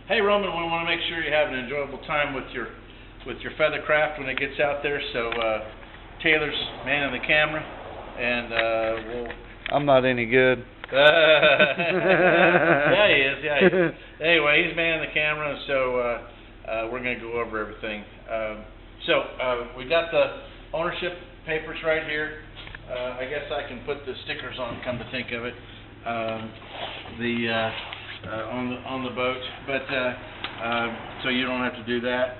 Hey Roman, we want to make sure you have an enjoyable time with your feathercraft when it gets out there. So Taylor's manning the camera, and I'm not any good. Yeah, he is. Yeah. He is. Anyway, he's manning the camera, so we're going to go over everything. We got the ownership papers right here. I guess I can put the stickers on. Come to think of it, on the boat, but so you don't have to do that.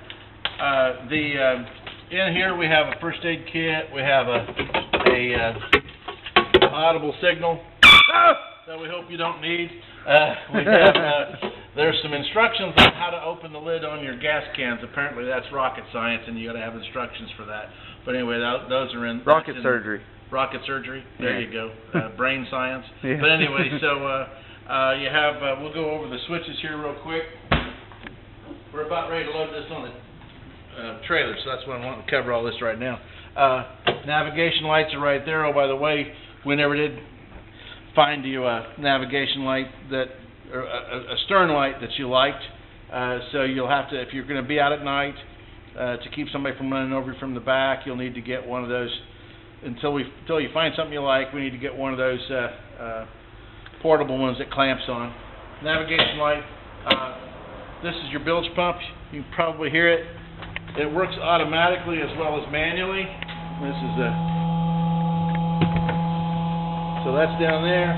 In here we have a first aid kit. We have a audible signal that we hope you don't need. There's some instructions on how to open the lid on your gas cans. Apparently that's rocket science, and you got to have instructions for that. But anyway, those are in rocket surgery. Rocket surgery. There you go. Brain science. Yeah. But anyway, so. You have, we'll go over the switches here real quick. We're about ready to load this on the trailer, so that's why I'm wanting to cover all this right now. Navigation lights are right there. Oh, by the way, we never did find you a navigation light or a stern light that you liked. So you'll have to, if you're going to be out at night, to keep somebody from running over you from the back, you'll need to get one of those. Until you find something you like, we need to get one of those portable ones that clamps on. Navigation light. This is your bilge pump. You can probably hear it. It works automatically as well as manually. This is so that's down there.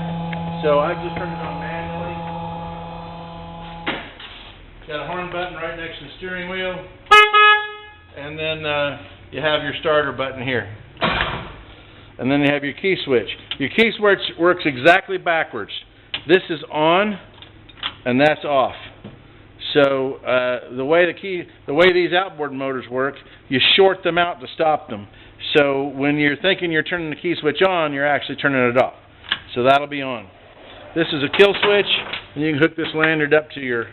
So I just turned it on manually. Got a horn button right next to the steering wheel, and then you have your starter button here. And then you have your key switch. Your key switch works exactly backwards. This is on, and that's off. So the way these outboard motors work, you short them out to stop them. So when you're thinking you're turning the key switch on, you're actually turning it off. So that'll be on. This is a kill switch, and you can hook this lanyard up to your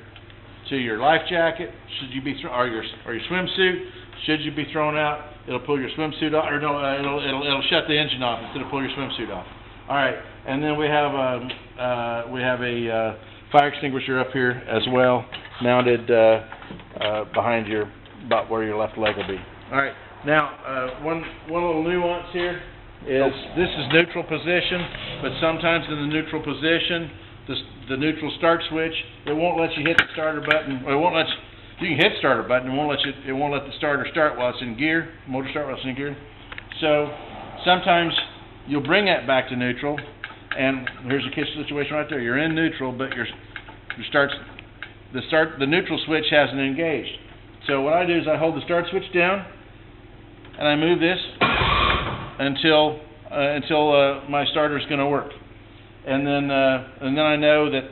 life jacket. Should you be or your swimsuit? Should you be thrown out? It'll pull your swimsuit off, or no, it'll shut the engine off instead of pull your swimsuit off. All right, and then we have a fire extinguisher up here as well, mounted behind about where your left leg will be. All right, now one little nuance here is this is neutral position, but sometimes in the neutral position, the neutral start switch, it won't let you hit the starter button. Or it won't let you. You can hit starter button. It won't let the starter start while it's in gear. Motor start while it's in gear. So sometimes you'll bring that back to neutral, and here's a situation right there. You're in neutral, but the neutral switch hasn't engaged. So what I do is I hold the start switch down, and I move this until my starter is going to work, and then I know that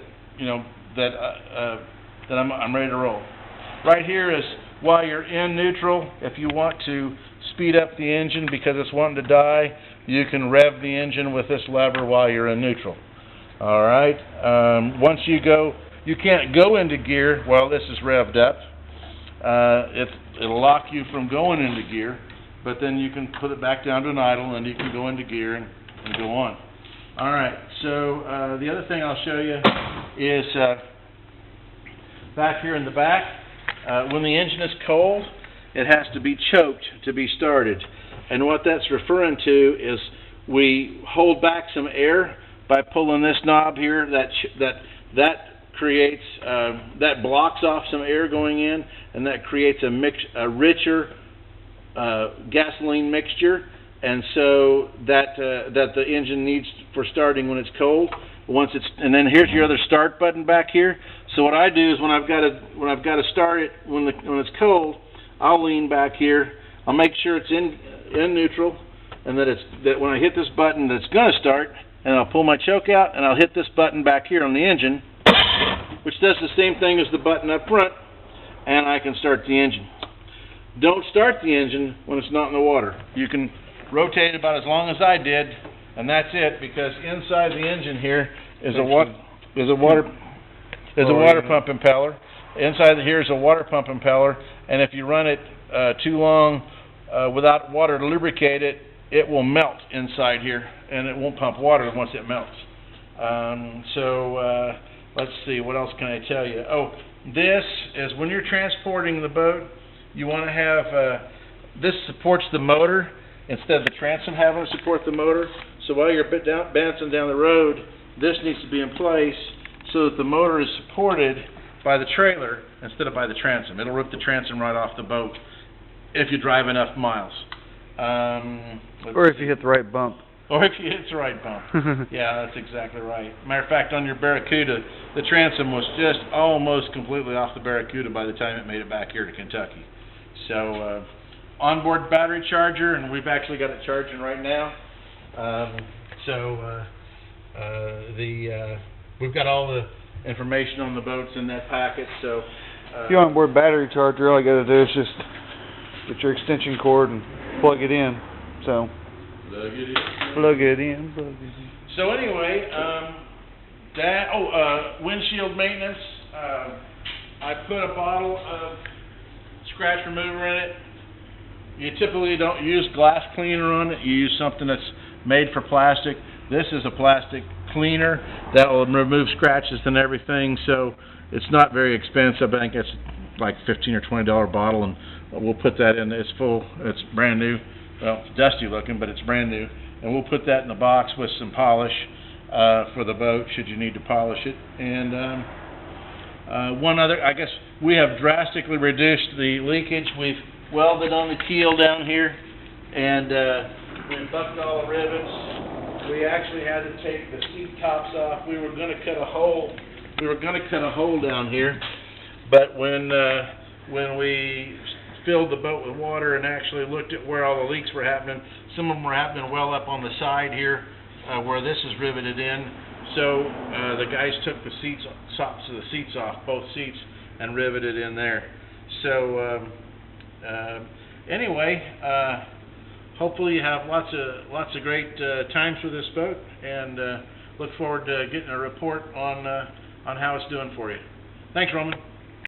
that I'm ready to roll. Right here is while you're in neutral. If you want to speed up the engine because it's wanting to die, you can rev the engine with this lever while you're in neutral. All right. Once you can't go into gear while this is revved up. It'll lock you from going into gear, but then you can put it back down to an idle, and you can go into gear and go on. All right. So the other thing I'll show you is back here in the back. When the engine is cold, it has to be choked to be started. And what that's referring to is we hold back some air by pulling this knob here. That creates that blocks off some air going in, and that creates a richer gasoline mixture. And so that the engine needs for starting when it's cold. And then here's your other start button back here. So what I do is when I've got to start it when it's cold, I'll lean back here. I'll make sure it's in neutral, and that when I hit this button, that it's going to start. And I'll pull my choke out, and I'll hit this button back here on the engine, which does the same thing as the button up front, and I can start the engine. Don't start the engine when it's not in the water. You can rotate it about as long as I did, and that's it, because inside the engine here is a water pump impeller. Inside here is a water pump impeller, and if you run it too long without water to lubricate it, it will melt inside here, and it won't pump water once it melts. let's see, what else can I tell you? Oh, this is when you're transporting the boat, you want to have, this supports the motor instead of the transom having to support the motor. So while you're bouncing down the road, this needs to be in place so that the motor is supported by the trailer instead of by the transom. It'll rip the transom right off the boat if you drive enough miles. Or if you hit the right bump. Or if you hit the right bump. Yeah, that's exactly right. Matter of fact, on your Barracuda, the transom was just almost completely off the Barracuda by the time it made it back here to Kentucky. So, onboard battery charger, and we've actually got it charging right now. We've got all the information on the boats in that packet. So, If you want onboard battery charger, all you got to do is just get your extension cord and plug it in. So. Plug it in. So anyway, windshield maintenance. I put a bottle of scratch remover in it. You typically don't use glass cleaner on it. You use something that's made for plastic. This is a plastic cleaner that will remove scratches and everything. So it's not very expensive. I think it's like $15 or $20 bottle, and we'll put that in. It's full. It's brand new. Well, it's dusty looking, but it's brand new. And we'll put that in the box with some polish for the boat, should you need to polish it. And one other, I guess we have drastically reduced the leakage. We've welded on the keel down here, and we bucked all the rivets. We actually had to take the seat tops off. We were going to cut a hole. We were going to cut a hole down here, but when we filled the boat with water and actually looked at where all the leaks were happening, some of them were happening well up on the side here, where this is riveted in. So the guys took the tops of the seats off, both seats, and riveted in there. So anyway, hopefully you have lots of great times with this boat, and look forward to getting a report on how it's doing for you. Thanks, Roman.